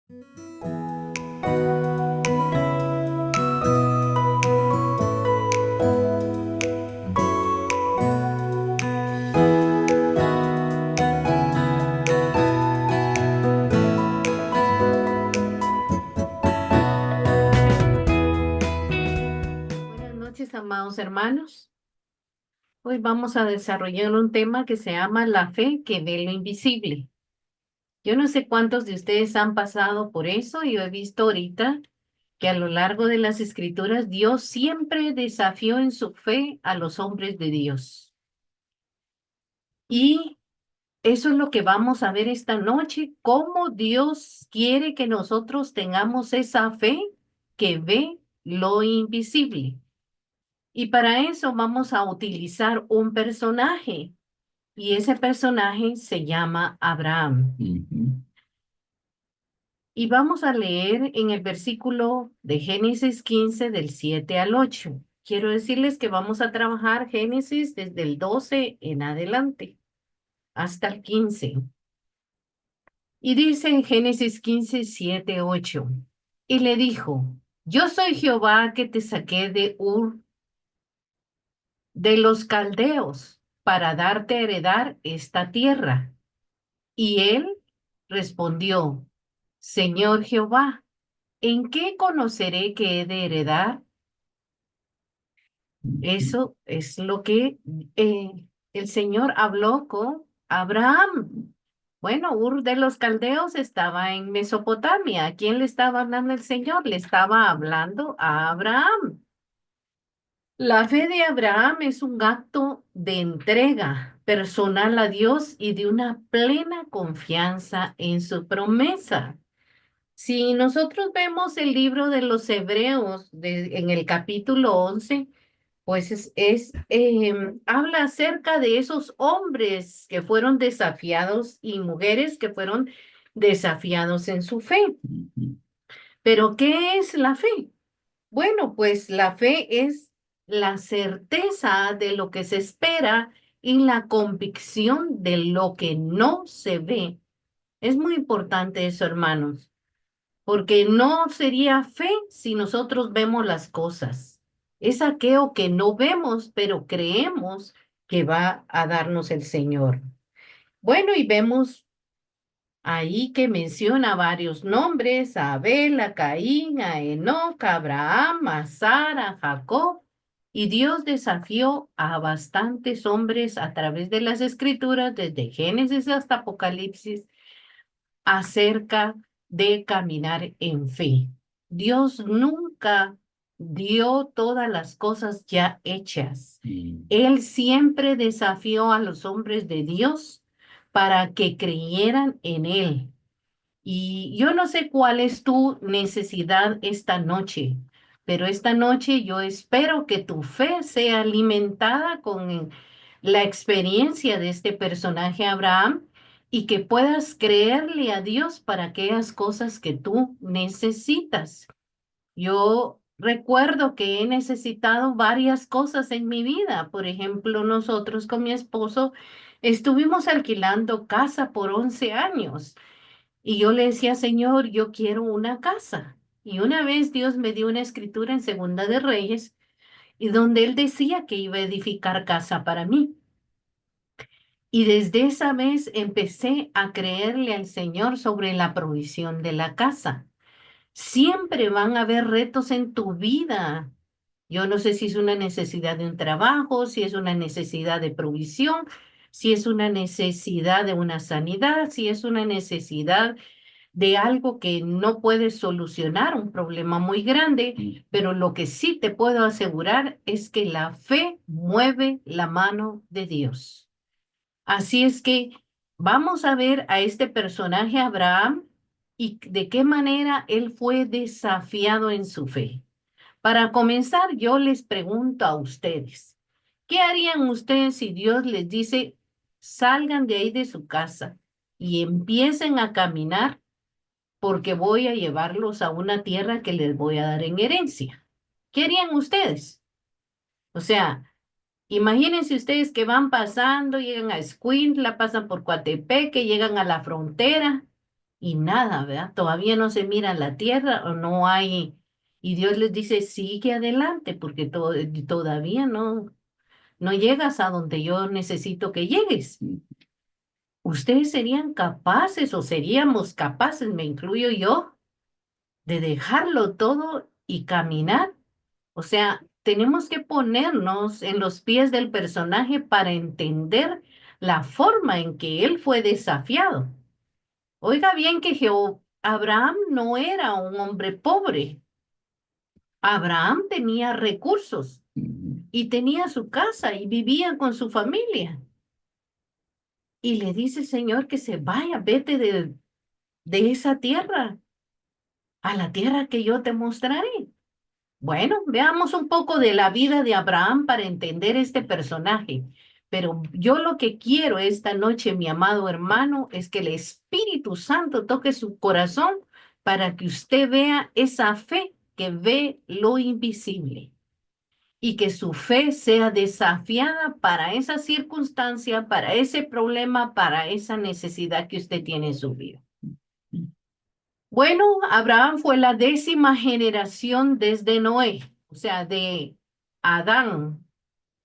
Buenas noches, amados hermanos. Hoy vamos a desarrollar un tema que se llama la fe que ve lo invisible. Yo no sé cuántos de ustedes han pasado por eso. Yo he visto ahorita que a lo largo de las escrituras Dios siempre desafió en su fe a los hombres de Dios. Y eso es lo que vamos a ver esta noche, cómo Dios quiere que nosotros tengamos esa fe que ve lo invisible. Y para eso vamos a utilizar un personaje, y ese personaje se llama Abraham. Y vamos a leer en el versículo de Génesis 15 del 7 al 8. Quiero decirles que vamos a trabajar Génesis desde el 12 en adelante hasta el 15. Y dice en Génesis 15, 7, 8. Y le dijo, yo soy Jehová que te saqué de Ur de los caldeos para darte a heredar esta tierra. Y él respondió, Señor Jehová, ¿en qué conoceré que he de heredar? Eso es lo que el Señor habló con Abraham. Bueno, Ur de los Caldeos estaba en Mesopotamia. ¿A quién le estaba hablando el Señor? Le estaba hablando a Abraham. La fe de Abraham es un acto de entrega personal a Dios y de una plena confianza en su promesa. Si nosotros vemos el libro de los Hebreos en el capítulo 11, pues habla acerca de esos hombres que fueron desafiados y mujeres que fueron desafiados en su fe. Pero ¿qué es la fe? Bueno, pues la fe es la certeza de lo que se espera y la convicción de lo que no se ve. Es muy importante eso, hermanos, porque no sería fe si nosotros vemos las cosas. Es aquello que no vemos, pero creemos que va a darnos el Señor. Bueno, y vemos ahí que menciona varios nombres, a Abel, a Caín, a Enoc, a Abraham, a Sara, a Jacob, y Dios desafió a bastantes hombres a través de las escrituras, desde Génesis hasta Apocalipsis, acerca de caminar en fe. Dios nunca dio todas las cosas ya hechas. Él siempre desafió a los hombres de Dios para que creyeran en Él. Y yo no sé cuál es tu necesidad esta noche, pero esta noche yo espero que tu fe sea alimentada con la experiencia de este personaje Abraham y que puedas creerle a Dios para aquellas cosas que tú necesitas. Yo recuerdo que he necesitado varias cosas en mi vida. Por ejemplo, nosotros con mi esposo estuvimos alquilando casa por 11 años. Y yo le decía, Señor, yo quiero una casa. Y una vez Dios me dio una escritura en Segunda de Reyes, y donde él decía que iba a edificar casa para mí. Y desde esa vez empecé a creerle al Señor sobre la provisión de la casa. Siempre van a haber retos en tu vida. Yo no sé si es una necesidad de un trabajo, si es una necesidad de provisión, si es una necesidad de una sanidad, si es una necesidad de algo que no puedes solucionar, un problema muy grande, pero lo que sí te puedo asegurar es que la fe mueve la mano de Dios. Así es que vamos a ver a este personaje Abraham y de qué manera él fue desafiado en su fe. Para comenzar, yo les pregunto a ustedes, ¿qué harían ustedes si Dios les dice, salgan de ahí de su casa y empiecen a caminar porque voy a llevarlos a una tierra que les voy a dar en herencia? ¿Qué harían ustedes? O sea, imagínense ustedes que van pasando, llegan a Escuintla, pasan por Coatepeque, llegan a la frontera y nada, ¿verdad? Todavía no se mira la tierra o no hay, y Dios les dice, sigue adelante, porque todavía no llegas a donde yo necesito que llegues. ¿Ustedes serían capaces o seríamos capaces, me incluyo yo, de dejarlo todo y caminar? O sea, tenemos que ponernos en los pies del personaje para entender la forma en que él fue desafiado. Oiga bien que Abraham no era un hombre pobre. Abraham tenía recursos y tenía su casa y vivía con su familia. Y le dice el Señor que se vaya, vete de esa tierra a la tierra que yo te mostraré. Bueno, veamos un poco de la vida de Abraham para entender este personaje. Pero yo lo que quiero esta noche, mi amado hermano, es que el Espíritu Santo toque su corazón para que usted vea esa fe que ve lo invisible y que su fe sea desafiada para esa circunstancia, para ese problema, para esa necesidad que usted tiene en su vida. Bueno, Abraham fue la 10ª generación desde Noé, o sea, de Adán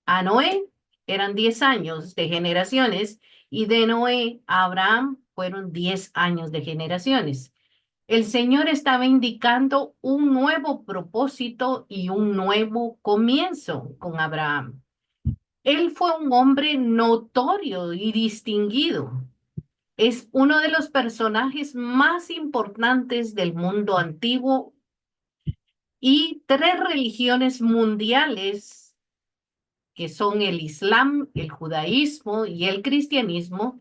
a Noé eran 10 años de generaciones y de Noé a Abraham fueron 10 años de generaciones. El Señor estaba indicando un nuevo propósito y un nuevo comienzo con Abraham. Él fue un hombre notorio y distinguido. Es uno de los personajes más importantes del mundo antiguo y 3 religiones mundiales, que son el Islam, el judaísmo y el cristianismo,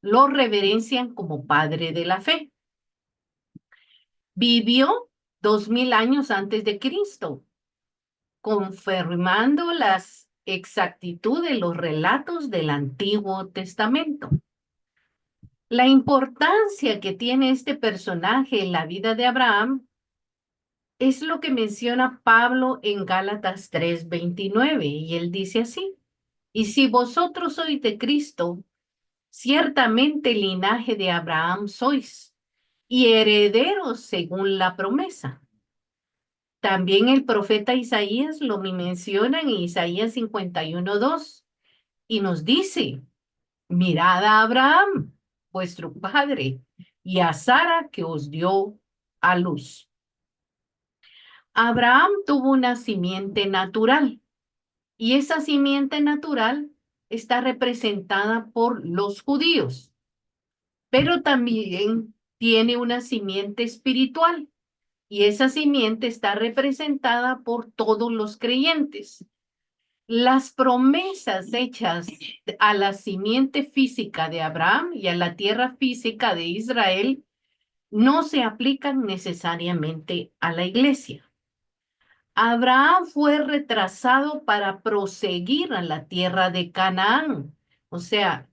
lo reverencian como padre de la fe. Vivió 2000 años antes de Cristo, confirmando las exactitud de los relatos del Antiguo Testamento. La importancia que tiene este personaje en la vida de Abraham es lo que menciona Pablo en Gálatas 3:29, y él dice así: y si vosotros sois de Cristo, ciertamente linaje de Abraham sois, y herederos según la promesa. También el profeta Isaías lo menciona en Isaías 51:2, y nos dice: mirad a Abraham, vuestro padre, y a Sara que os dio a luz. Abraham tuvo una simiente natural, y esa simiente natural está representada por los judíos, pero también tiene una simiente espiritual, y esa simiente está representada por todos los creyentes. Las promesas hechas a la simiente física de Abraham y a la tierra física de Israel no se aplican necesariamente a la iglesia. Abraham fue retrasado para proseguir a la tierra de Canaán. O sea,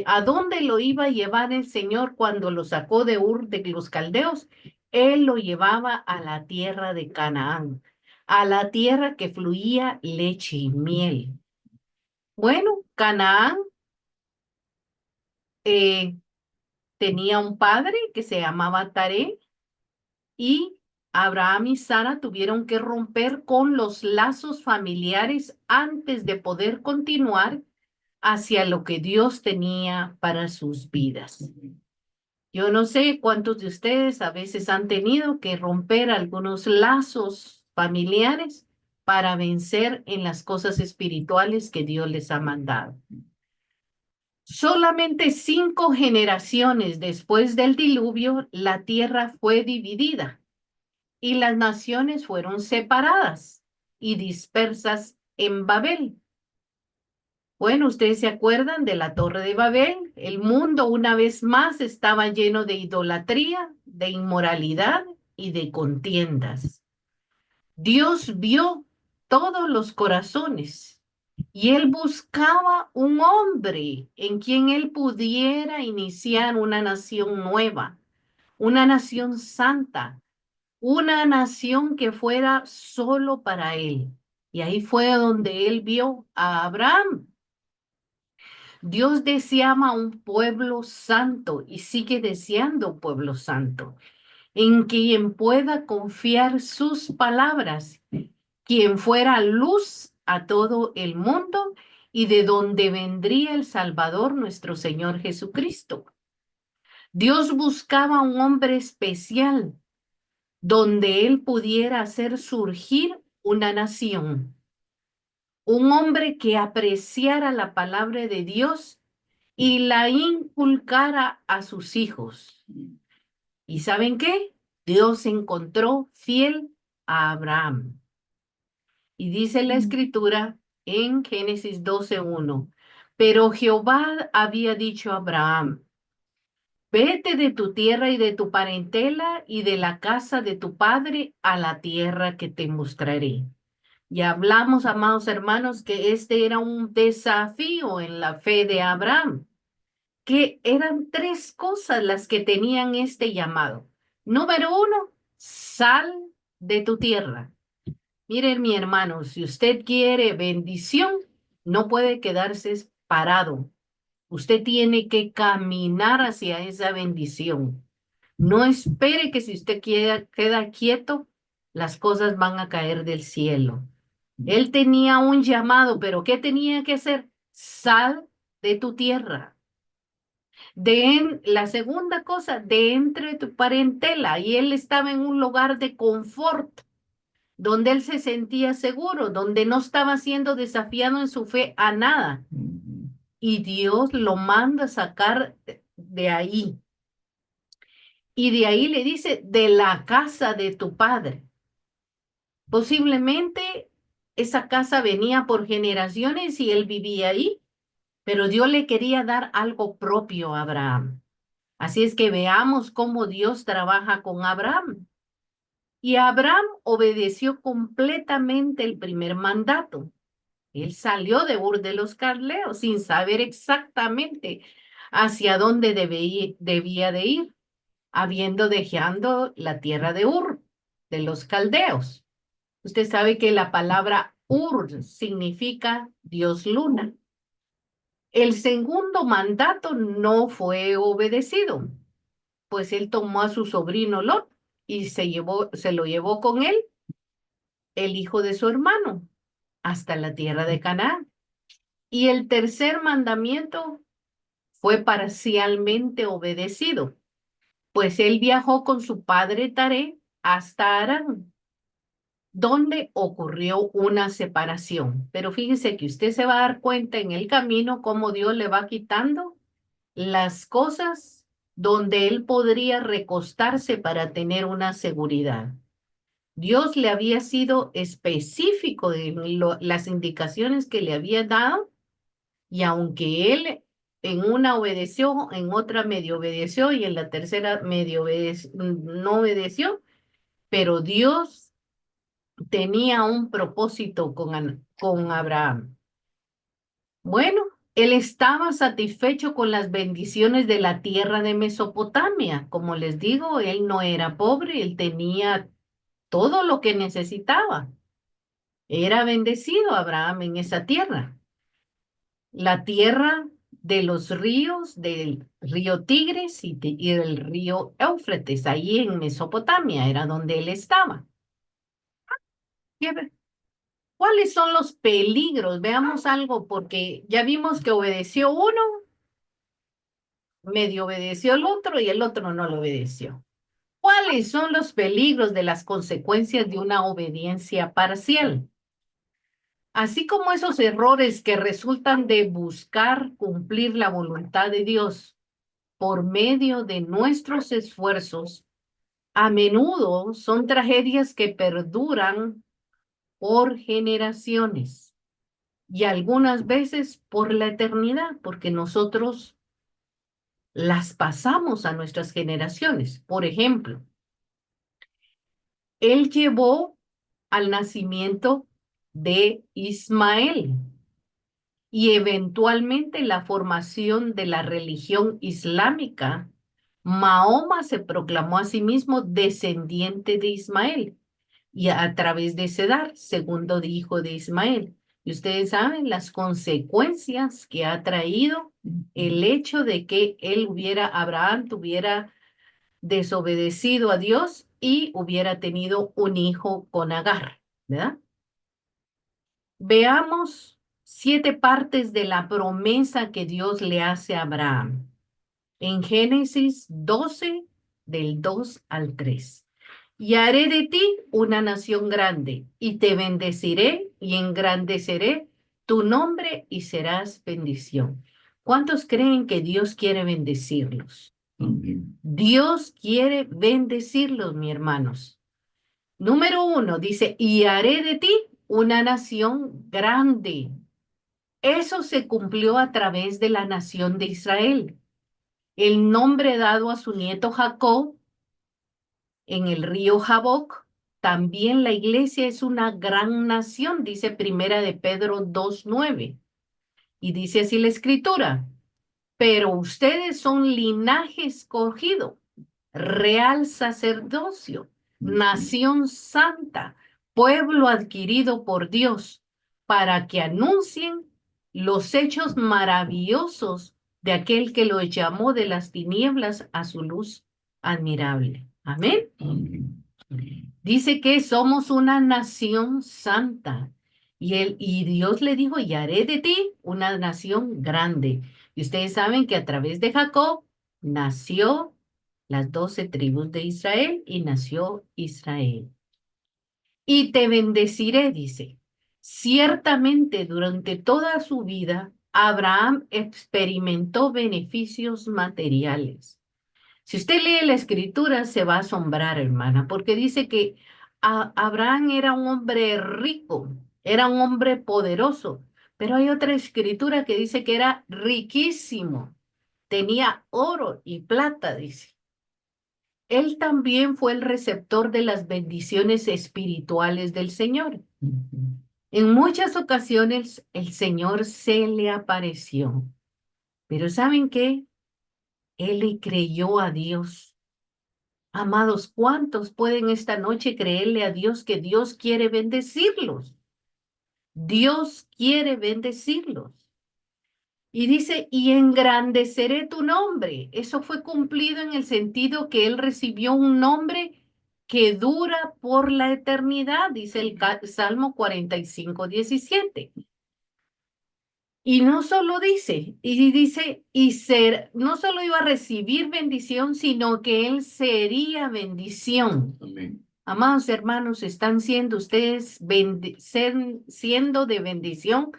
¿a dónde lo iba a llevar el Señor cuando lo sacó de Ur de los Caldeos? Él lo llevaba a la tierra de Canaán, a la tierra que fluía leche y miel. Bueno, Canaán eh, tenía un padre que se llamaba Taré, y Abraham y Sara tuvieron que romper con los lazos familiares antes de poder continuar hacia lo que Dios tenía para sus vidas. Yo no sé cuántos de ustedes a veces han tenido que romper algunos lazos familiares para vencer en las cosas espirituales que Dios les ha mandado. Solamente 5 generaciones después del diluvio, la tierra fue dividida y las naciones fueron separadas y dispersas en Babel. Bueno, ustedes se acuerdan de la Torre de Babel. El mundo una vez más estaba lleno de idolatría, de inmoralidad y de contiendas. Dios vio todos los corazones y él buscaba un hombre en quien él pudiera iniciar una nación nueva, una nación santa, una nación que fuera solo para él. Y ahí fue donde él vio a Abraham. Dios deseaba un pueblo santo y sigue deseando un pueblo santo, en quien pueda confiar sus palabras, quien fuera luz a todo el mundo y de donde vendría el Salvador nuestro Señor Jesucristo. Dios buscaba un hombre especial donde él pudiera hacer surgir una nación, un hombre que apreciara la palabra de Dios y la inculcara a sus hijos. ¿Y saben qué? Dios encontró fiel a Abraham. Y dice la escritura en Génesis 12:1, pero Jehová había dicho a Abraham, vete de tu tierra y de tu parentela y de la casa de tu padre a la tierra que te mostraré. Y hablamos, amados hermanos, que este era un desafío en la fe de Abraham, que eran tres cosas las que tenían este llamado. Número uno, sal de tu tierra. Miren, mi hermano, si usted quiere bendición, no puede quedarse parado. Usted tiene que caminar hacia esa bendición. No espere que si usted queda quieto, las cosas van a caer del cielo. Él tenía un llamado, pero ¿qué tenía que hacer? Sal de tu tierra. La segunda cosa, de entre tu parentela. Y él estaba en un lugar de confort, donde él se sentía seguro, donde no estaba siendo desafiado en su fe a nada. Y Dios lo manda a sacar de ahí. Y de ahí le dice, de la casa de tu padre. Posiblemente esa casa venía por generaciones y él vivía ahí, pero Dios le quería dar algo propio a Abraham. Así es que veamos cómo Dios trabaja con Abraham. Y Abraham obedeció completamente el primer mandato. Él salió de Ur de los Caldeos sin saber exactamente hacia dónde debía de ir, habiendo dejado la tierra de Ur de los Caldeos. Usted sabe que la palabra Ur significa Dios luna. El segundo mandato no fue obedecido, pues él tomó a su sobrino Lot y se lo llevó con él, el hijo de su hermano, hasta la tierra de Canaán. Y el tercer mandamiento fue parcialmente obedecido, pues él viajó con su padre Taré hasta Harán, donde ocurrió una separación. Pero fíjese que usted se va a dar cuenta en el camino cómo Dios le va quitando las cosas donde él podría recostarse para tener una seguridad. Dios le había sido específico en las indicaciones que le había dado y aunque él en una obedeció, en otra medio obedeció y en la tercera no obedeció, pero Dios tenía un propósito con Abraham. Bueno, él estaba satisfecho con las bendiciones de la tierra de Mesopotamia. Como les digo, él no era pobre, él tenía todo lo que necesitaba. Era bendecido Abraham en esa tierra. La tierra de los ríos, del río Tigres y del río Éufrates, ahí en Mesopotamia, era donde él estaba. ¿Cuáles son los peligros? Veamos algo, porque ya vimos que obedeció uno, medio obedeció el otro y el otro no lo obedeció. ¿Cuáles son los peligros de las consecuencias de una obediencia parcial? Así como esos errores que resultan de buscar cumplir la voluntad de Dios por medio de nuestros esfuerzos, a menudo son tragedias que perduran por generaciones y algunas veces por la eternidad, porque nosotros las pasamos a nuestras generaciones. Por ejemplo, él llevó al nacimiento de Ismael y eventualmente la formación de la religión islámica. Mahoma se proclamó a sí mismo descendiente de Ismael y a través de Sedar, segundo hijo de Ismael. Y ustedes saben las consecuencias que ha traído el hecho de que Abraham tuviera desobedecido a Dios y hubiera tenido un hijo con Agar, ¿verdad? Veamos 7 partes de la promesa que Dios le hace a Abraham. En Génesis 12, del 2 al 3. Y haré de ti una nación grande, y te bendeciré y engrandeceré tu nombre y serás bendición. ¿Cuántos creen que Dios quiere bendecirlos? Amén. Dios quiere bendecirlos, mis hermanos. Número 1 dice, y haré de ti una nación grande. Eso se cumplió a través de la nación de Israel. El nombre dado a su nieto Jacob en el río Jaboc. También la iglesia es una gran nación, dice Primera de Pedro 2:9. Y dice así la escritura, pero ustedes son linaje escogido, real sacerdocio, nación santa, pueblo adquirido por Dios, para que anuncien los hechos maravillosos de aquel que los llamó de las tinieblas a su luz admirable. Amén. Amén. Dice que somos una nación santa. Y Dios le dijo, y haré de ti una nación grande. Y ustedes saben que a través de Jacob nació las 12 tribus de Israel y nació Israel. Y te bendeciré, dice. Ciertamente durante toda su vida, Abraham experimentó beneficios materiales. Si usted lee la escritura, se va a asombrar, hermana, porque dice que Abraham era un hombre rico, era un hombre poderoso, pero hay otra escritura que dice que era riquísimo, tenía oro y plata, dice. Él también fue el receptor de las bendiciones espirituales del Señor. En muchas ocasiones el Señor se le apareció, pero ¿saben qué? Él le creyó a Dios. Amados, ¿cuántos pueden esta noche creerle a Dios que Dios quiere bendecirlos? Dios quiere bendecirlos. Y dice, y engrandeceré tu nombre. Eso fue cumplido en el sentido que él recibió un nombre que dura por la eternidad, dice el Salmo 45:17. Y no solo dice, no solo iba a recibir bendición, sino que él sería bendición. Amén. Amados hermanos, están siendo ustedes siendo de bendición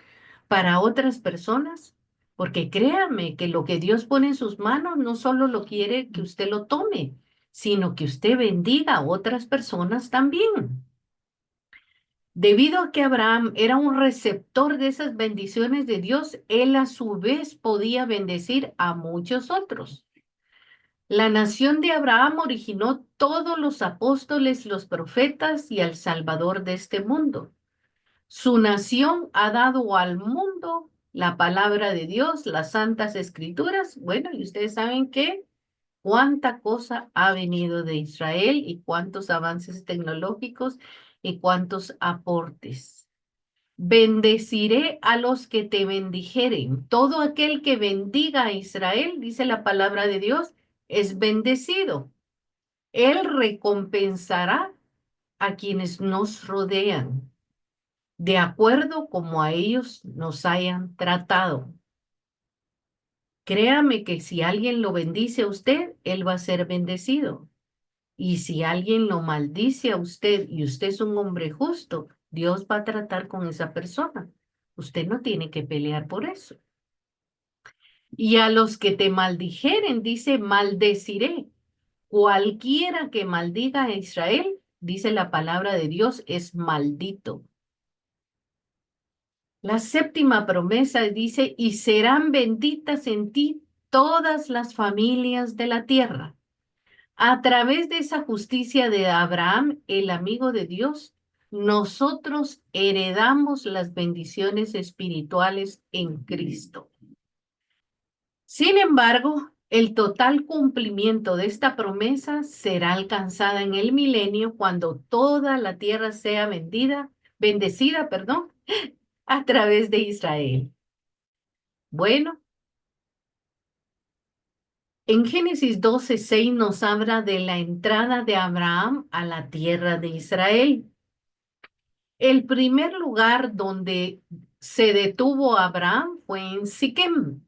para otras personas, porque créanme que lo que Dios pone en sus manos no solo lo quiere que usted lo tome, sino que usted bendiga a otras personas también. Debido a que Abraham era un receptor de esas bendiciones de Dios, él a su vez podía bendecir a muchos otros. La nación de Abraham originó todos los apóstoles, los profetas y al Salvador de este mundo. Su nación ha dado al mundo la palabra de Dios, las santas escrituras. Bueno, y ustedes saben que cuánta cosa ha venido de Israel y cuántos avances tecnológicos y cuántos aportes. Bendeciré a los que te bendijeren. Todo aquel que bendiga a Israel, dice la palabra de Dios, es bendecido. Él recompensará a quienes nos rodean, de acuerdo como a ellos nos hayan tratado. Créame que si alguien lo bendice a usted, él va a ser bendecido. Y si alguien lo maldice a usted y usted es un hombre justo, Dios va a tratar con esa persona. Usted no tiene que pelear por eso. Y a los que te maldijeren, dice, maldeciré. Cualquiera que maldiga a Israel, dice la palabra de Dios, es maldito. La séptima promesa dice, y serán benditas en ti todas las familias de la tierra. A través de esa justicia de Abraham, el amigo de Dios, nosotros heredamos las bendiciones espirituales en Cristo. Sin embargo, el total cumplimiento de esta promesa será alcanzada en el milenio cuando toda la tierra sea bendecida, a través de Israel. Bueno, en Génesis 12:6 nos habla de la entrada de Abraham a la tierra de Israel. El primer lugar donde se detuvo Abraham fue en Siquem.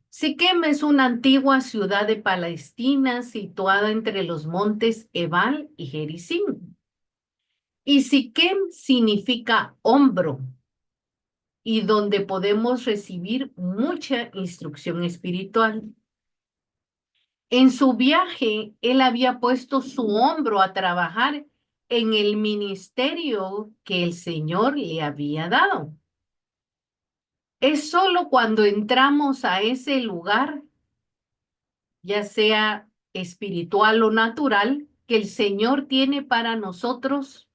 Siquem es una antigua ciudad de Palestina situada entre los montes Ebal y Gerizim. Y Siquem significa hombro y donde podemos recibir mucha instrucción espiritual. En su viaje, él había puesto su hombro a trabajar en el ministerio que el Señor le había dado. Es solo cuando entramos a ese lugar, ya sea espiritual o natural, que el Señor tiene para nosotros,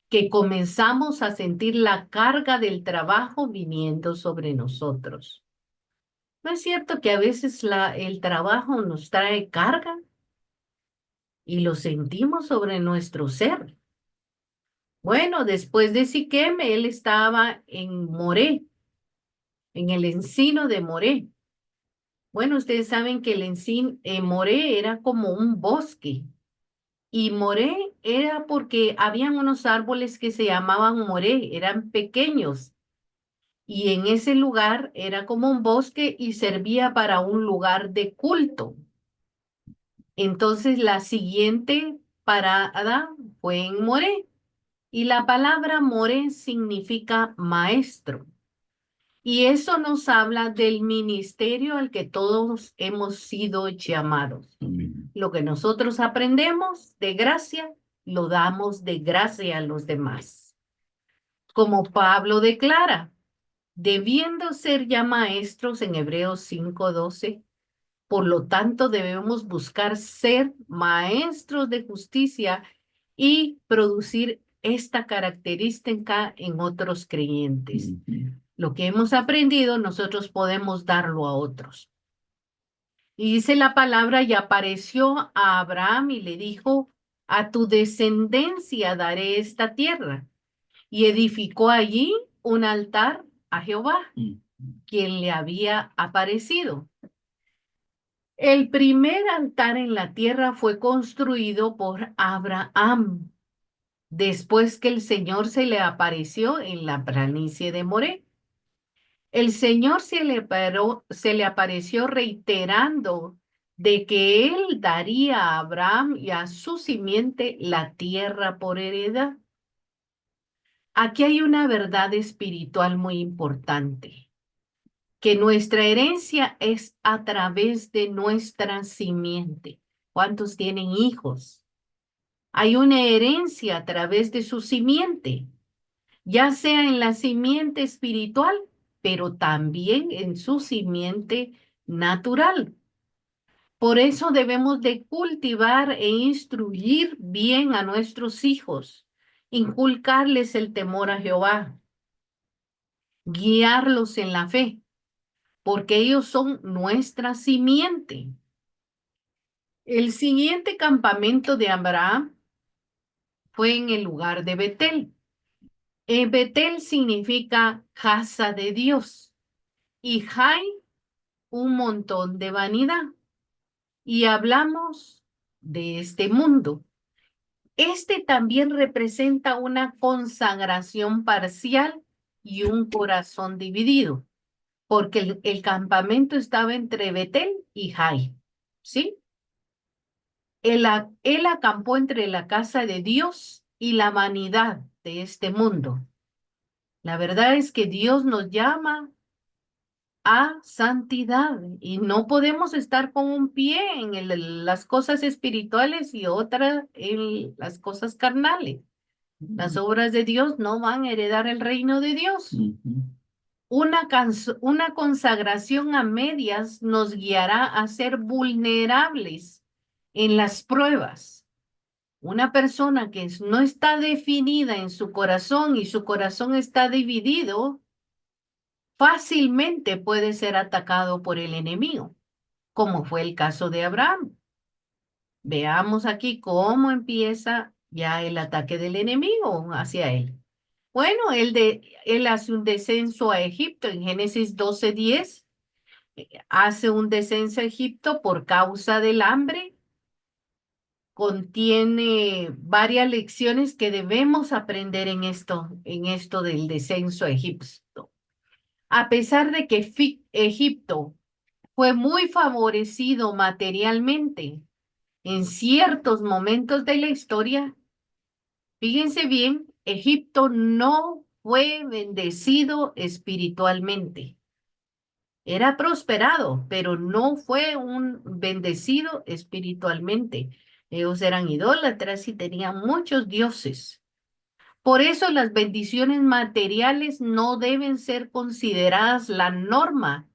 que comenzamos a sentir la carga del trabajo viniendo sobre nosotros. ¿No es cierto que a veces el trabajo nos trae carga y lo sentimos sobre nuestro ser? Bueno, después de Siquem, él estaba en Moré, en el encino de Moré. Bueno, ustedes saben que el encino, Moré era como un bosque. Y Moré era porque habían unos árboles que se llamaban Moré, eran pequeños. Y en ese lugar era como un bosque y servía para un lugar de culto. Entonces la siguiente parada fue en Moré. Y la palabra Moré significa maestro. Y eso nos habla del ministerio al que todos hemos sido llamados. Amén. Lo que nosotros aprendemos de gracia, lo damos de gracia a los demás. Como Pablo declara, debiendo ser ya maestros en Hebreos 5:12, por lo tanto debemos buscar ser maestros de justicia y producir esta característica en otros creyentes. Lo que hemos aprendido, nosotros podemos darlo a otros. Y dice la palabra, y apareció a Abraham y le dijo, a tu descendencia daré esta tierra. Y edificó allí un altar a Jehová, quien le había aparecido. El primer altar en la tierra fue construido por Abraham, después que el Señor se le apareció en la planicie de Moré. El Señor se le apareció reiterando de que Él daría a Abraham y a su simiente la tierra por heredad. Aquí hay una verdad espiritual muy importante, que nuestra herencia es a través de nuestra simiente. ¿Cuántos tienen hijos? Hay una herencia a través de su simiente, ya sea en la simiente espiritual, pero también en su simiente natural. Por eso debemos de cultivar e instruir bien a nuestros hijos, inculcarles el temor a Jehová, guiarlos en la fe, porque ellos son nuestra simiente. El siguiente campamento de Abraham fue en el lugar de Betel. Betel significa casa de Dios y Jai un montón de vanidad. Y hablamos de este mundo. Este también representa una consagración parcial y un corazón dividido, porque el campamento estaba entre Betel y Jai, ¿sí? Él acampó entre la casa de Dios y la vanidad de este mundo. La verdad es que Dios nos llama a santidad y no podemos estar con un pie en las cosas espirituales y otra en las cosas carnales. Las obras de Dios no van a heredar el reino de Dios. Una consagración a medias nos guiará a ser vulnerables en las pruebas. Una persona que no está definida en su corazón y su corazón está dividido, fácilmente puede ser atacado por el enemigo, como fue el caso de Abraham. Veamos aquí cómo empieza ya el ataque del enemigo hacia él. Bueno, él hace un descenso a Egipto en Génesis 12:10. Hace un descenso a Egipto por causa del hambre. Contiene varias lecciones que debemos aprender en esto del descenso a Egipto. A pesar de que Egipto fue muy favorecido materialmente en ciertos momentos de la historia, fíjense bien, Egipto no fue bendecido espiritualmente. Era prosperado, pero no fue un bendecido espiritualmente. Ellos eran idólatras y tenían muchos dioses. Por eso las bendiciones materiales no deben ser consideradas la norma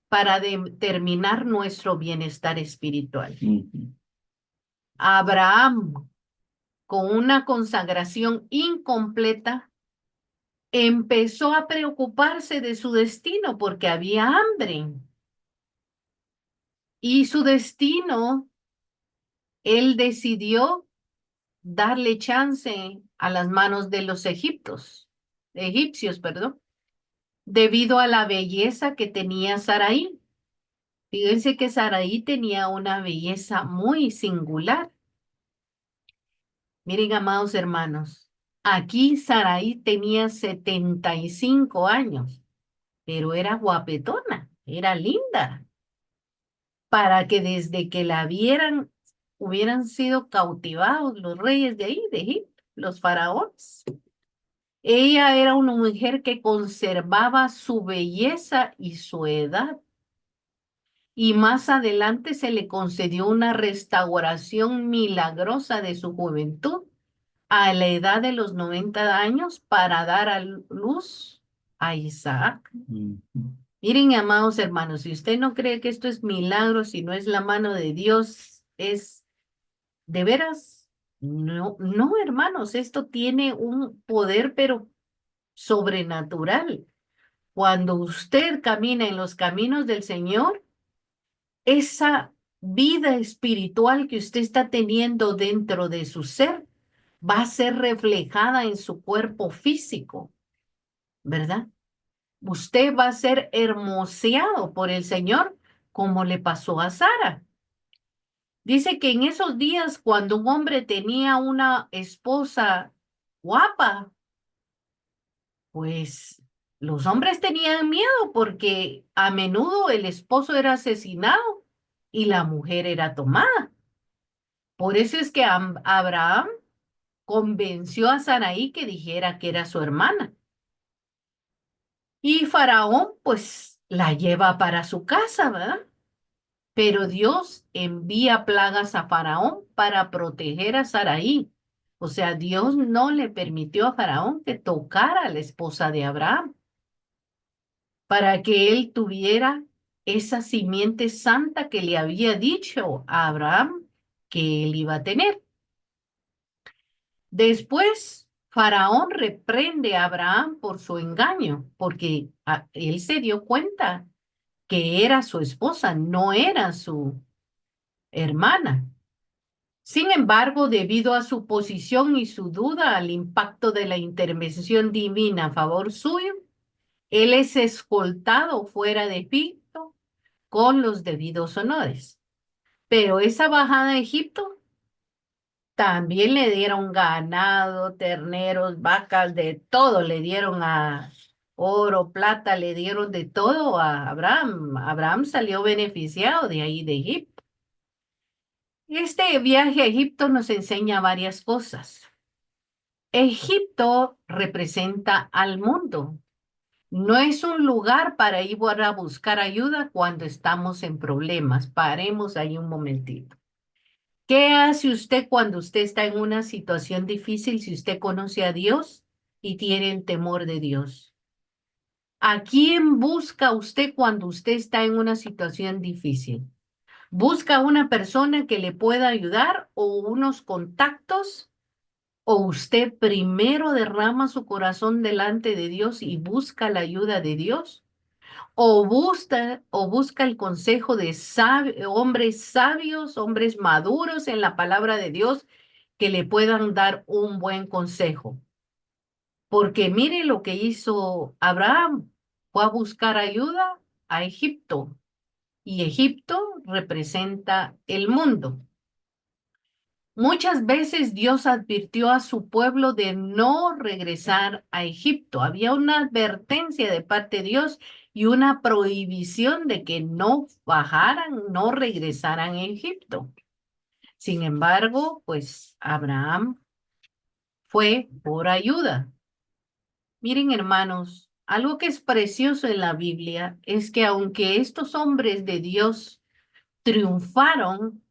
para determinar nuestro bienestar espiritual. Abraham, con una consagración incompleta, empezó a preocuparse de su destino porque había hambre. Y su destino, él decidió darle chance a las manos de los egipcios, perdón, debido a la belleza que tenía Saraí. Fíjense que Saraí tenía una belleza muy singular. Miren, amados hermanos, aquí Saraí tenía 75 años, pero era guapetona, era linda, para que desde que la vieran hubieran sido cautivados los reyes de ahí, de Egipto, los faraones. Ella era una mujer que conservaba su belleza y su edad. Y más adelante se le concedió una restauración milagrosa de su juventud a la edad de los 90 años para dar a luz a Isaac. Miren, amados hermanos, si usted no cree que esto es milagro, si no es la mano de Dios, es de veras, no, no, hermanos, esto tiene un poder, pero sobrenatural. Cuando usted camina en los caminos del Señor, esa vida espiritual que usted está teniendo dentro de su ser va a ser reflejada en su cuerpo físico, ¿verdad? Usted va a ser hermoseado por el Señor, como le pasó a Sara. Dice que en esos días, cuando un hombre tenía una esposa guapa, pues los hombres tenían miedo porque a menudo el esposo era asesinado y la mujer era tomada. Por eso es que Abraham convenció a Saraí que dijera que era su hermana. Y Faraón, pues, la lleva para su casa, ¿verdad? Pero Dios envía plagas a Faraón para proteger a Saraí. O sea, Dios no le permitió a Faraón que tocara a la esposa de Abraham para que él tuviera esa simiente santa que le había dicho a Abraham que él iba a tener. Después, Faraón reprende a Abraham por su engaño, porque él se dio cuenta que era su esposa, no era su hermana. Sin embargo, debido a su posición y su duda al impacto de la intervención divina a favor suyo, él es escoltado fuera de Egipto con los debidos honores. Pero esa bajada a Egipto también le dieron ganado, terneros, vacas, de todo, le dieron a oro, plata, le dieron de todo a Abraham. Abraham salió beneficiado de ahí de Egipto. Este viaje a Egipto nos enseña varias cosas. Egipto representa al mundo. No es un lugar para ir a buscar ayuda cuando estamos en problemas. Paremos ahí un momentito. ¿Qué hace usted cuando usted está en una situación difícil si usted conoce a Dios y tiene el temor de Dios? ¿A quién busca usted cuando usted está en una situación difícil? ¿Busca una persona que le pueda ayudar o unos contactos? ¿O usted primero derrama su corazón delante de Dios y busca la ayuda de Dios? ¿O busca el consejo de hombres sabios, hombres maduros en la palabra de Dios que le puedan dar un buen consejo? Porque mire lo que hizo Abraham. Fue a buscar ayuda a Egipto. Y Egipto representa el mundo. Muchas veces Dios advirtió a su pueblo de no regresar a Egipto. Había una advertencia de parte de Dios y una prohibición de que no bajaran, no regresaran a Egipto. Sin embargo, pues Abraham fue por ayuda. Miren, hermanos, algo que es precioso en la Biblia es que aunque estos hombres de Dios triunfaron,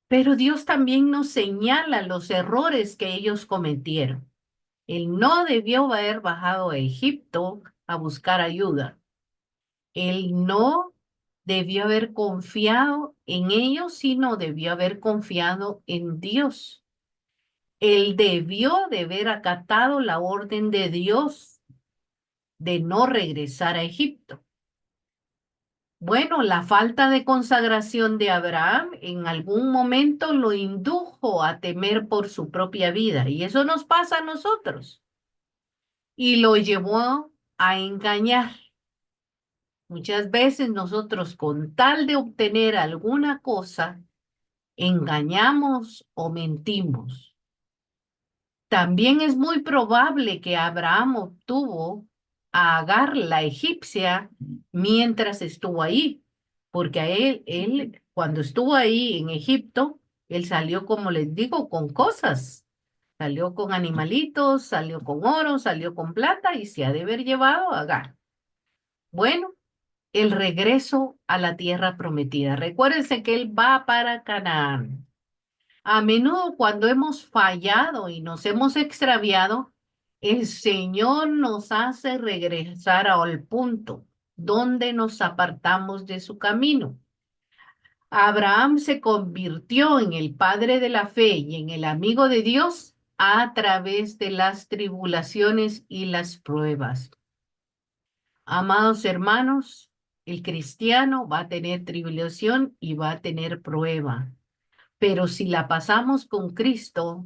pero Dios también nos señala los errores que ellos cometieron. Él no debió haber bajado a Egipto a buscar ayuda. Él no debió haber confiado en ellos, sino debió haber confiado en Dios. Él debió de haber acatado la orden de Dios de no regresar a Egipto. Bueno, la falta de consagración de Abraham en algún momento lo indujo a temer por su propia vida, y eso nos pasa a nosotros, y lo llevó a engañar. Muchas veces nosotros, con tal de obtener alguna cosa, engañamos o mentimos. También es muy probable que Abraham obtuvo a Agar, la egipcia, mientras estuvo ahí, porque a él, cuando estuvo ahí en Egipto, él salió, como les digo, con cosas. Salió con animalitos, salió con oro, salió con plata y se ha de haber llevado a Agar. Bueno, el regreso a la tierra prometida. Recuérdense que él va para Canaán. A menudo cuando hemos fallado y nos hemos extraviado, el Señor nos hace regresar al punto donde nos apartamos de su camino. Abraham se convirtió en el padre de la fe y en el amigo de Dios a través de las tribulaciones y las pruebas. Amados hermanos, el cristiano va a tener tribulación y va a tener prueba. Pero si la pasamos con Cristo,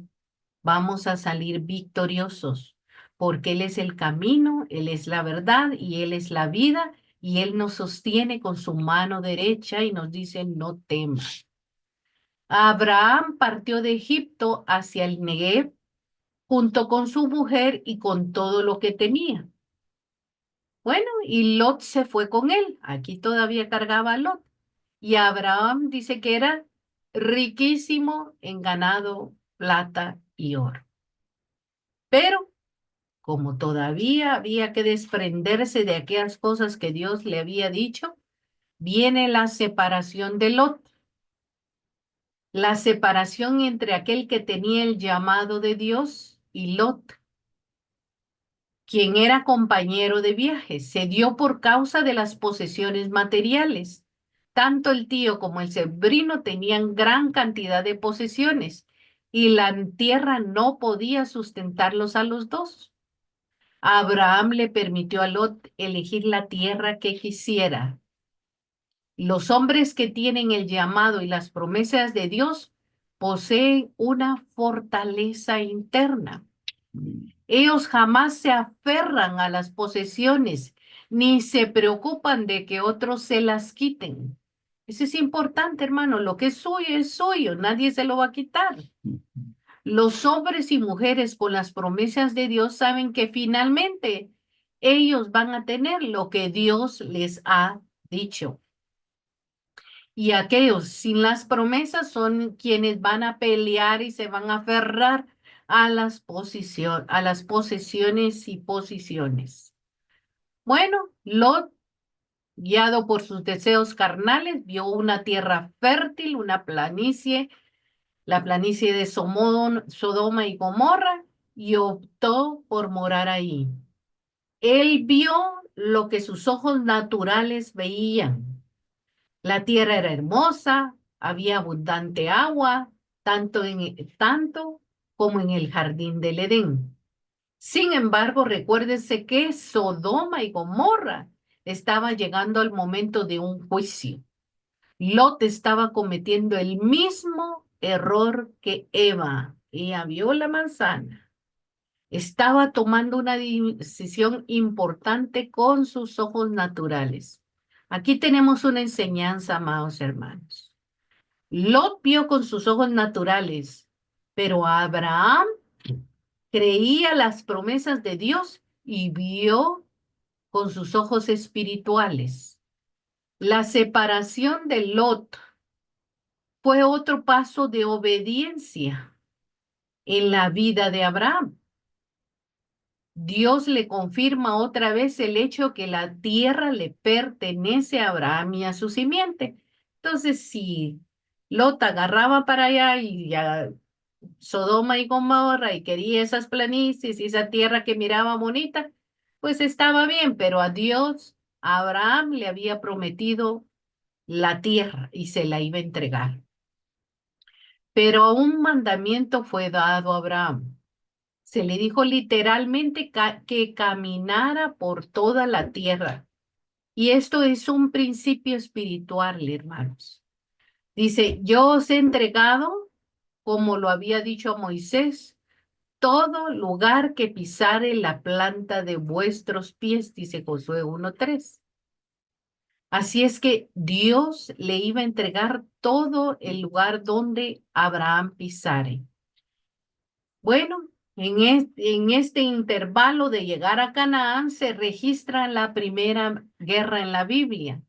vamos a salir victoriosos, porque Él es el camino, Él es la verdad y Él es la vida, y Él nos sostiene con su mano derecha y nos dice, no temas. Abraham partió de Egipto hacia el Negev junto con su mujer y con todo lo que tenía. Bueno, y Lot se fue con él. Aquí todavía cargaba a Lot. Y Abraham dice que era riquísimo en ganado, plata y oro. Pero como todavía había que desprenderse de aquellas cosas que Dios le había dicho, viene la separación de Lot, la separación entre aquel que tenía el llamado de Dios y Lot, quien era compañero de viaje. Se dio por causa de las posesiones materiales. Tanto el tío como el sobrino tenían gran cantidad de posesiones y la tierra no podía sustentarlos a los dos. Abraham le permitió a Lot elegir la tierra que quisiera. Los hombres que tienen el llamado y las promesas de Dios poseen una fortaleza interna. Ellos jamás se aferran a las posesiones ni se preocupan de que otros se las quiten. Eso es importante, hermano. Lo que es suyo, nadie se lo va a quitar. Los hombres y mujeres con las promesas de Dios saben que finalmente ellos van a tener lo que Dios les ha dicho. Y aquellos sin las promesas son quienes van a pelear y se van a aferrar a a las posesiones y posiciones. Bueno, Lot, guiado por sus deseos carnales, vio una tierra fértil, una planicie, la planicie de Sodoma y Gomorra, y optó por morar ahí. Él vio lo que sus ojos naturales veían. La tierra era hermosa, había abundante agua, tanto como en el jardín del Edén. Sin embargo, recuérdese que Sodoma y Gomorra estaba llegando al momento de un juicio. Lot estaba cometiendo el mismo error que Eva. Ella vio la manzana. Estaba tomando una decisión importante con sus ojos naturales. Aquí tenemos una enseñanza, amados hermanos. Lot vio con sus ojos naturales, pero Abraham creía las promesas de Dios y vio con sus ojos espirituales. La separación de Lot fue otro paso de obediencia en la vida de Abraham. Dios le confirma otra vez el hecho que la tierra le pertenece a Abraham y a su simiente. Entonces, si Lot agarraba para allá y a Sodoma y Gomorra y quería esas planicies y esa tierra que miraba bonita, pues estaba bien, pero a Dios, a Abraham le había prometido la tierra y se la iba a entregar. Pero un mandamiento fue dado a Abraham. Se le dijo literalmente que caminara por toda la tierra. Y esto es un principio espiritual, hermanos. Dice, yo os he entregado, como lo había dicho a Moisés, todo lugar que pisare la planta de vuestros pies, dice Josué 1:3. Así es que Dios le iba a entregar todo el lugar donde Abraham pisare. Bueno, en este intervalo de llegar a Canaán se registra la primera guerra en la Biblia.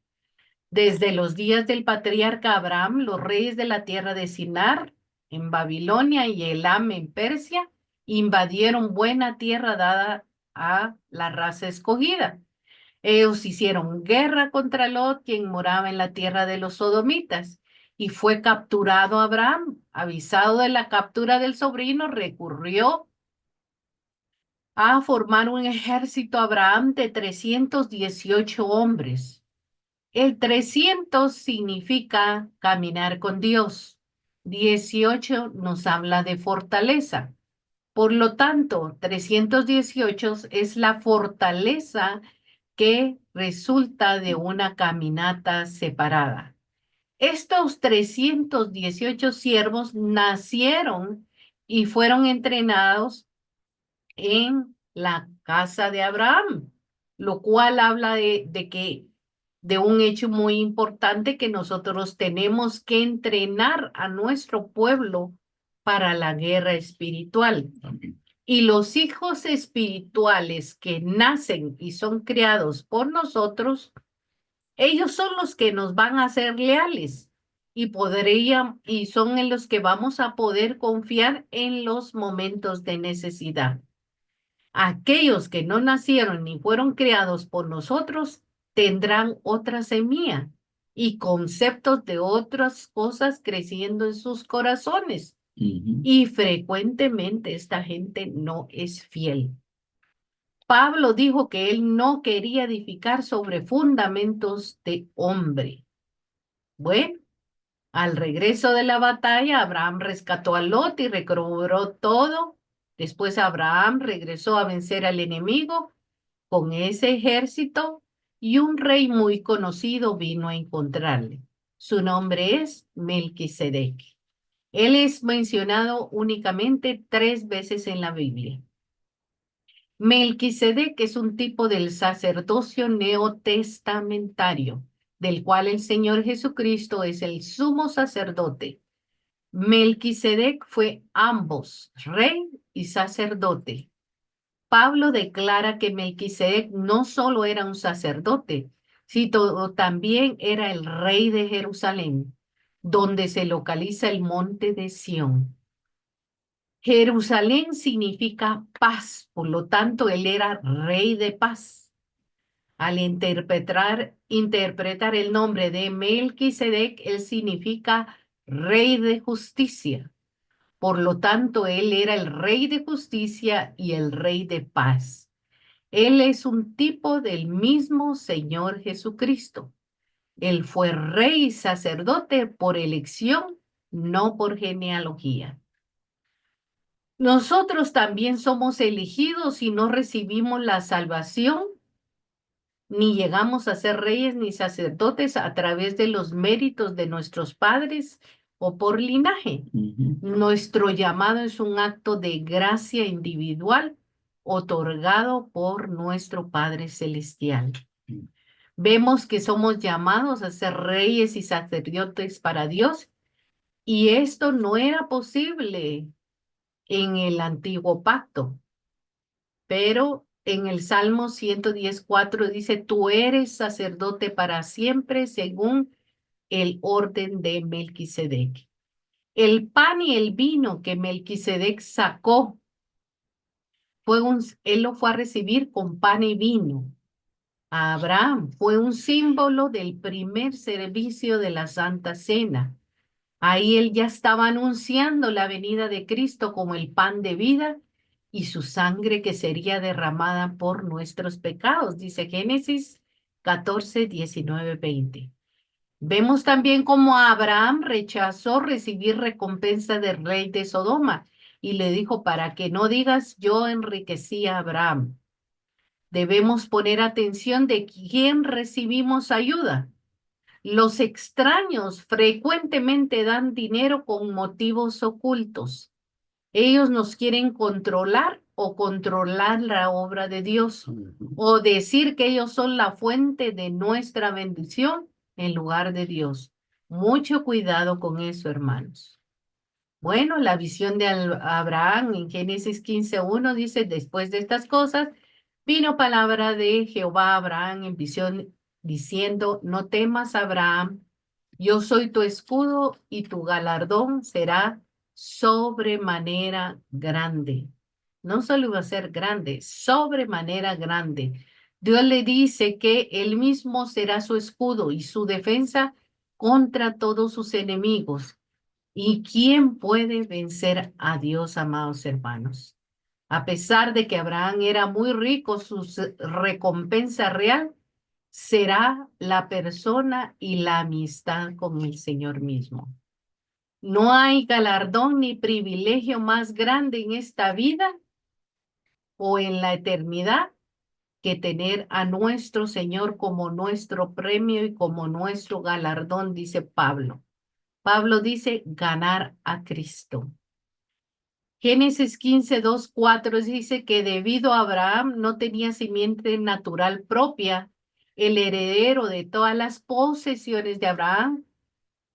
Desde los días del patriarca Abraham, los reyes de la tierra de Sinar, en Babilonia, y Elam en Persia, invadieron buena tierra dada a la raza escogida. Ellos hicieron guerra contra Lot, quien moraba en la tierra de los sodomitas, y fue capturado Abraham. Avisado de la captura del sobrino, recurrió a formar un ejército Abraham de 318 hombres. El 300 significa caminar con Dios. 18 nos habla de fortaleza. Por lo tanto, 318 es la fortaleza que resulta de una caminata separada. Estos 318 siervos nacieron y fueron entrenados en la casa de Abraham, lo cual habla de un hecho muy importante que nosotros tenemos que entrenar a nuestro pueblo para la guerra espiritual. Amén. Y los hijos espirituales que nacen y son criados por nosotros, ellos son los que nos van a ser leales y son en los que vamos a poder confiar en los momentos de necesidad. Aquellos que no nacieron ni fueron criados por nosotros tendrán otra semilla y conceptos de otras cosas creciendo en sus corazones. Y frecuentemente esta gente no es fiel. Pablo dijo que él no quería edificar sobre fundamentos de hombre. Bueno, al regreso de la batalla, Abraham rescató a Lot y recobró todo. Después Abraham regresó a vencer al enemigo con ese ejército y un rey muy conocido vino a encontrarle. Su nombre es Melquisedec. Él es mencionado únicamente 3 veces en la Biblia. Melquisedec es un tipo del sacerdocio neotestamentario, del cual el Señor Jesucristo es el sumo sacerdote. Melquisedec fue ambos, rey y sacerdote. Pablo declara que Melquisedec no solo era un sacerdote, sino también era el rey de Jerusalén, donde se localiza el monte de Sión. Jerusalén significa paz, por lo tanto, él era rey de paz. Al interpretar el nombre de Melquisedec, él significa rey de justicia. Por lo tanto, él era el rey de justicia y el rey de paz. Él es un tipo del mismo Señor Jesucristo. Él fue rey y sacerdote por elección, no por genealogía. Nosotros también somos elegidos y no recibimos la salvación, ni llegamos a ser reyes ni sacerdotes a través de los méritos de nuestros padres o por linaje. Nuestro llamado es un acto de gracia individual otorgado por nuestro Padre Celestial. Vemos que somos llamados a ser reyes y sacerdotes para Dios, y esto no era posible en el antiguo pacto, pero en el Salmo 110:4 dice, tú eres sacerdote para siempre según el orden de Melquisedec. El pan y el vino que Melquisedec sacó, él lo fue a recibir con pan y vino. A Abraham fue un símbolo del primer servicio de la Santa Cena. Ahí él ya estaba anunciando la venida de Cristo como el pan de vida y su sangre que sería derramada por nuestros pecados, dice Génesis 14, 19, 20. Vemos también cómo Abraham rechazó recibir recompensa del rey de Sodoma y le dijo, para que no digas yo enriquecí a Abraham. Debemos poner atención de quién recibimos ayuda. Los extraños frecuentemente dan dinero con motivos ocultos. Ellos nos quieren controlar o controlar la obra de Dios o decir que ellos son la fuente de nuestra bendición en lugar de Dios. Mucho cuidado con eso, hermanos. Bueno, la visión de Abraham en Génesis 15:1 dice, después de estas cosas, vino palabra de Jehová a Abraham en visión diciendo, no temas, Abraham, yo soy tu escudo y tu galardón será sobremanera grande. No solo iba a ser grande, sobremanera grande. Dios le dice que él mismo será su escudo y su defensa contra todos sus enemigos. ¿Y quién puede vencer a Dios, amados hermanos? A pesar de que Abraham era muy rico, su recompensa real será la persona y la amistad con el Señor mismo. No hay galardón ni privilegio más grande en esta vida o en la eternidad que tener a nuestro Señor como nuestro premio y como nuestro galardón, dice Pablo. Pablo dice ganar a Cristo. Génesis 15:2-4 dice que debido a Abraham no tenía simiente natural propia, el heredero de todas las posesiones de Abraham,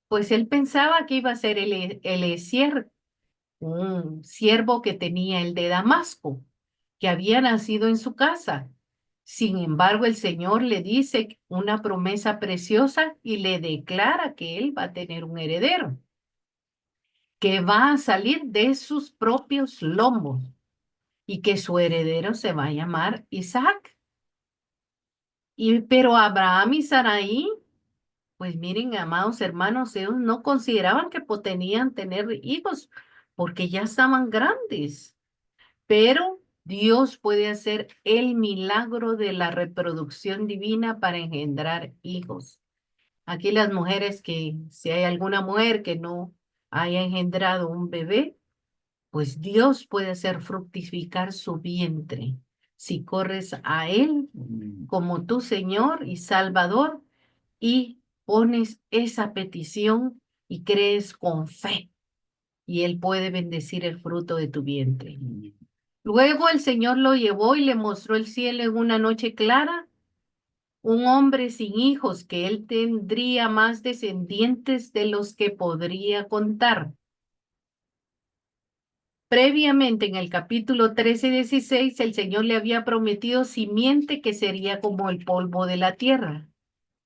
pues él pensaba que iba a ser Eliezer, un siervo que tenía el de Damasco, que había nacido en su casa. Sin embargo, el Señor le dice una promesa preciosa y le declara que él va a tener un heredero que va a salir de sus propios lomos y que su heredero se va a llamar Isaac. Pero Abraham y Sarai, pues miren, amados hermanos, ellos no consideraban que tenían tener hijos porque ya estaban grandes. Pero Dios puede hacer el milagro de la reproducción divina para engendrar hijos. Aquí las mujeres si hay alguna mujer que no haya engendrado un bebé, pues Dios puede hacer fructificar su vientre. Si corres a Él como tu Señor y Salvador y pones esa petición y crees con fe, y Él puede bendecir el fruto de tu vientre. Luego el Señor lo llevó y le mostró el cielo en una noche clara, un hombre sin hijos, que él tendría más descendientes de los que podría contar. Previamente, en el capítulo 13-16, el Señor le había prometido simiente que sería como el polvo de la tierra.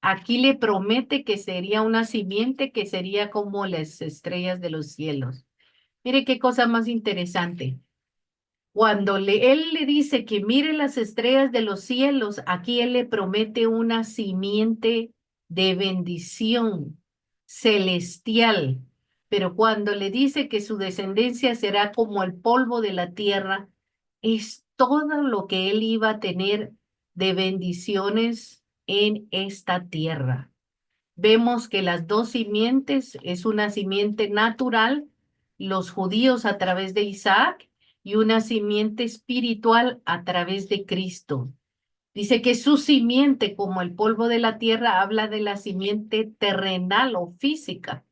Aquí le promete que sería una simiente que sería como las estrellas de los cielos. Mire qué cosa más interesante. Cuando él le dice que mire las estrellas de los cielos, aquí él le promete una simiente de bendición celestial. Pero cuando le dice que su descendencia será como el polvo de la tierra, es todo lo que él iba a tener de bendiciones en esta tierra. Vemos que las dos simientes es una simiente natural, los judíos a través de Isaac, y una simiente espiritual a través de Cristo. Dice que su simiente, como el polvo de la tierra, habla de la simiente terrenal o física.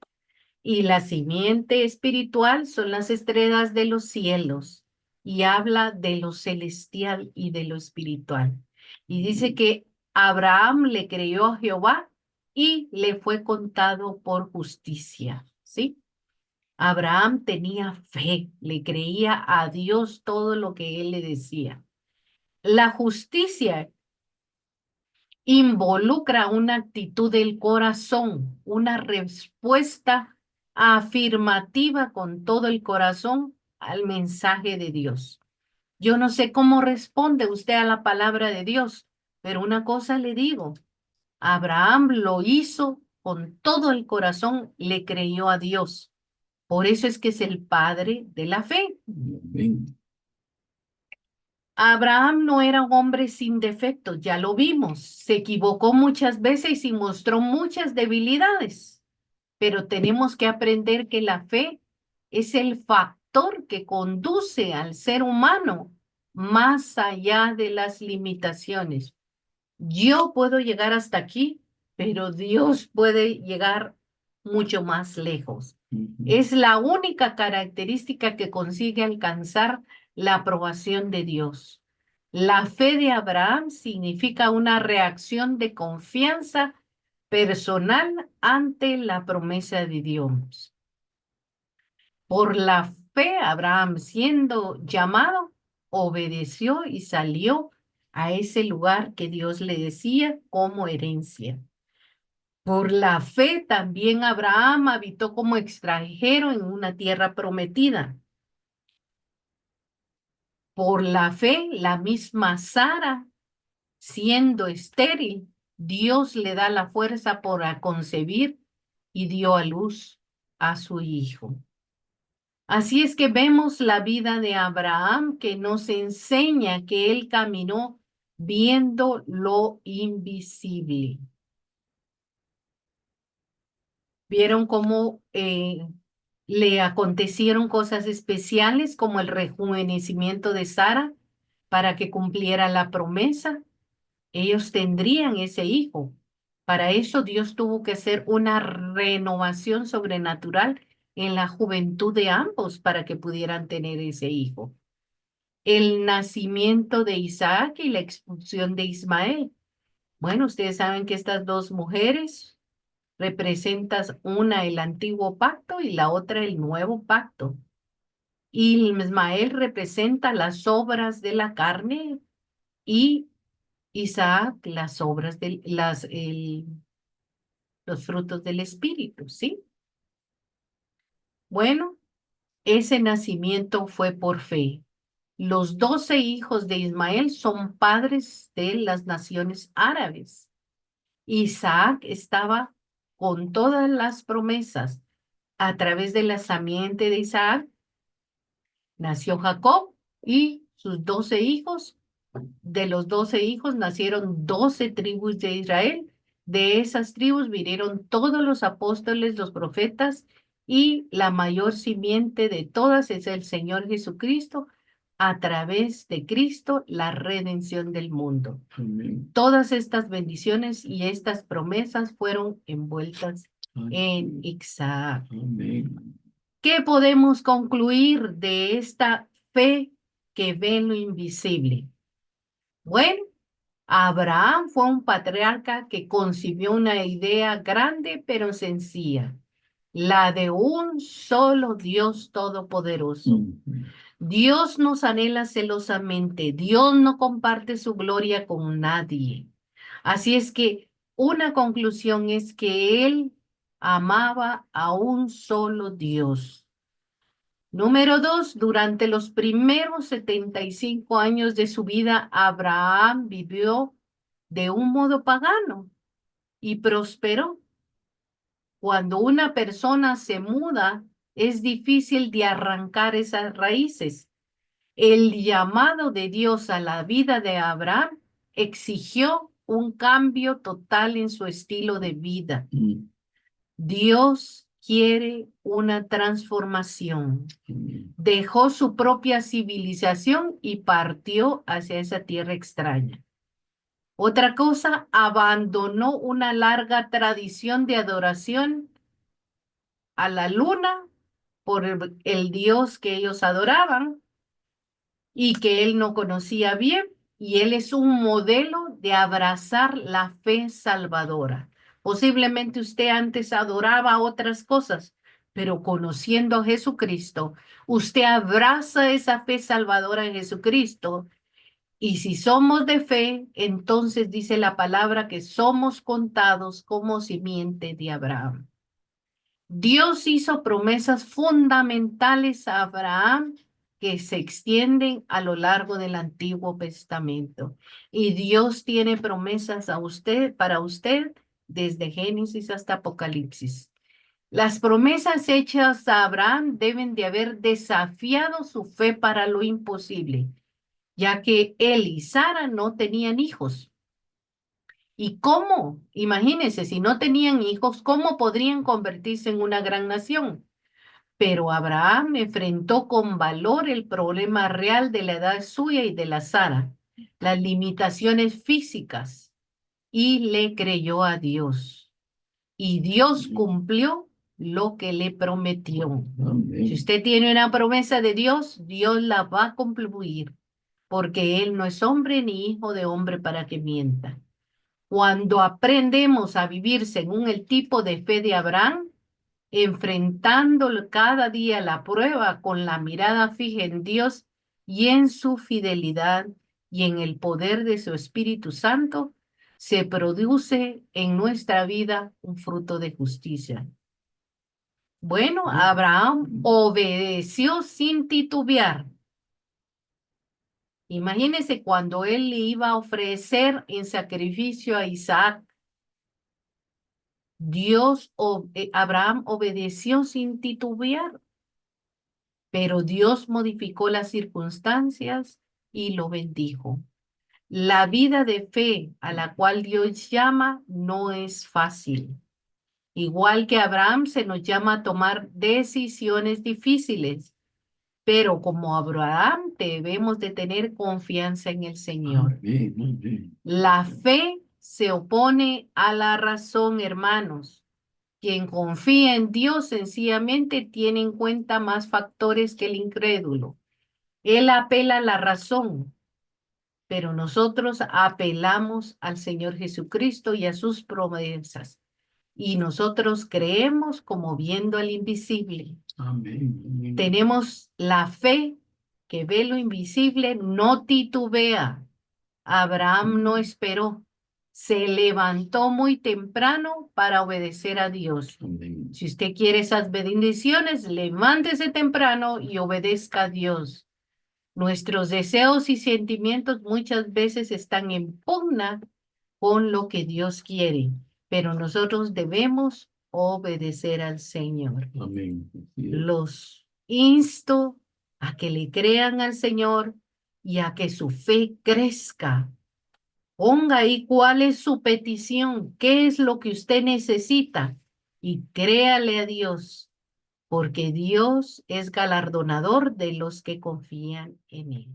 Y la simiente espiritual son las estrellas de los cielos. y habla de lo celestial y de lo espiritual. Y dice que Abraham le creyó a Jehová y le fue contado por justicia, ¿sí? Abraham tenía fe, le creía a Dios todo lo que él le decía. La justicia involucra una actitud del corazón, una respuesta afirmativa con todo el corazón al mensaje de Dios. Yo no sé cómo responde usted a la palabra de Dios, pero una cosa le digo, Abraham lo hizo con todo el corazón, le creyó a Dios. Por eso es que es el padre de la fe. Amén. Abraham no era un hombre sin defectos, ya lo vimos. Se equivocó muchas veces y mostró muchas debilidades, pero tenemos que aprender que la fe es el factor que conduce al ser humano más allá de las limitaciones. Yo puedo llegar hasta aquí, pero Dios puede llegar mucho más lejos. Es la única característica que consigue alcanzar la aprobación de Dios. La fe de Abraham significa una reacción de confianza personal ante la promesa de Dios. Por la fe, Abraham, siendo llamado, obedeció y salió a ese lugar que Dios le decía como herencia. Por la fe también Abraham habitó como extranjero en una tierra prometida. Por la fe, la misma Sara, siendo estéril, Dios le da la fuerza para concebir y dio a luz a su hijo. Así es que vemos la vida de Abraham que nos enseña que él caminó viendo lo invisible. Vieron cómo le acontecieron cosas especiales como el rejuvenecimiento de Sara para que cumpliera la promesa. Ellos tendrían ese hijo. Para eso Dios tuvo que hacer una renovación sobrenatural en la juventud de ambos para que pudieran tener ese hijo. El nacimiento de Isaac y la expulsión de Ismael. Bueno, ustedes saben que estas dos mujeres representan una el antiguo pacto y la otra el nuevo pacto. Y Ismael representa las obras de la carne y Isaac las obras de los frutos del espíritu, ¿sí? Bueno, ese nacimiento fue por fe. Los 12 hijos de Ismael son padres de las naciones árabes. Isaac estaba con todas las promesas. A través de la simiente de Isaac nació Jacob y sus 12 hijos. De los 12 hijos nacieron 12 tribus de Israel. De esas tribus vinieron todos los apóstoles, los profetas, y la mayor simiente de todas es el Señor Jesucristo, a través de Cristo, la redención del mundo. Amén. Todas estas bendiciones y estas promesas fueron envueltas en Isaac. Amén. ¿Qué podemos concluir de esta fe que ve lo invisible? Bueno, Abraham fue un patriarca que concibió una idea grande pero sencilla, la de un solo Dios todopoderoso. Dios nos anhela celosamente, Dios no comparte su gloria con nadie. Así es que una conclusión es que él amaba a un solo Dios. Número 2, durante los primeros 75 años de su vida, Abraham vivió de un modo pagano y prosperó. Cuando una persona se muda, es difícil de arrancar esas raíces. El llamado de Dios a la vida de Abraham exigió un cambio total en su estilo de vida. Dios quiere una transformación. Dejó su propia civilización y partió hacia esa tierra extraña. Otra cosa, abandonó una larga tradición de adoración a la luna por el Dios que ellos adoraban y que él no conocía bien, y él es un modelo de abrazar la fe salvadora. Posiblemente usted antes adoraba otras cosas, pero conociendo a Jesucristo, usted abraza esa fe salvadora en Jesucristo. Y si somos de fe, entonces dice la palabra que somos contados como simiente de Abraham. Dios hizo promesas fundamentales a Abraham que se extienden a lo largo del Antiguo Testamento. Y Dios tiene promesas a usted, para usted, desde Génesis hasta Apocalipsis. Las promesas hechas a Abraham deben de haber desafiado su fe para lo imposible, ya que él y Sara no tenían hijos. ¿Y cómo? Imagínense, si no tenían hijos, ¿cómo podrían convertirse en una gran nación? Pero Abraham enfrentó con valor el problema real de la edad suya y de la Sara, las limitaciones físicas, y le creyó a Dios. Y Dios cumplió lo que le prometió. Si usted tiene una promesa de Dios, Dios la va a cumplir, porque Él no es hombre ni hijo de hombre para que mienta. Cuando aprendemos a vivir según el tipo de fe de Abraham, enfrentando cada día la prueba con la mirada fija en Dios y en su fidelidad y en el poder de su Espíritu Santo, se produce en nuestra vida un fruto de justicia. Bueno, Abraham obedeció sin titubear. Imagínese cuando él le iba a ofrecer en sacrificio a Isaac. Abraham obedeció sin titubear, pero Dios modificó las circunstancias y lo bendijo. La vida de fe a la cual Dios llama no es fácil. Igual que Abraham se nos llama a tomar decisiones difíciles, pero como Abraham debemos de tener confianza en el Señor. La fe se opone a la razón, hermanos. Quien confía en Dios sencillamente tiene en cuenta más factores que el incrédulo. Él apela a la razón, pero nosotros apelamos al Señor Jesucristo y a sus promesas. Y nosotros creemos como viendo al invisible. Amén. Tenemos la fe que ve lo invisible, no titubea. Abraham no esperó, se levantó muy temprano para obedecer a Dios. Amén. Si usted quiere esas bendiciones, levántese temprano y obedezca a Dios. Nuestros deseos y sentimientos muchas veces están en pugna con lo que Dios quiere, pero nosotros debemos obedecer al Señor. Amén. Los insto a que le crean al Señor y a que su fe crezca. Ponga ahí cuál es su petición, qué es lo que usted necesita y créale a Dios, porque Dios es galardonador de los que confían en Él.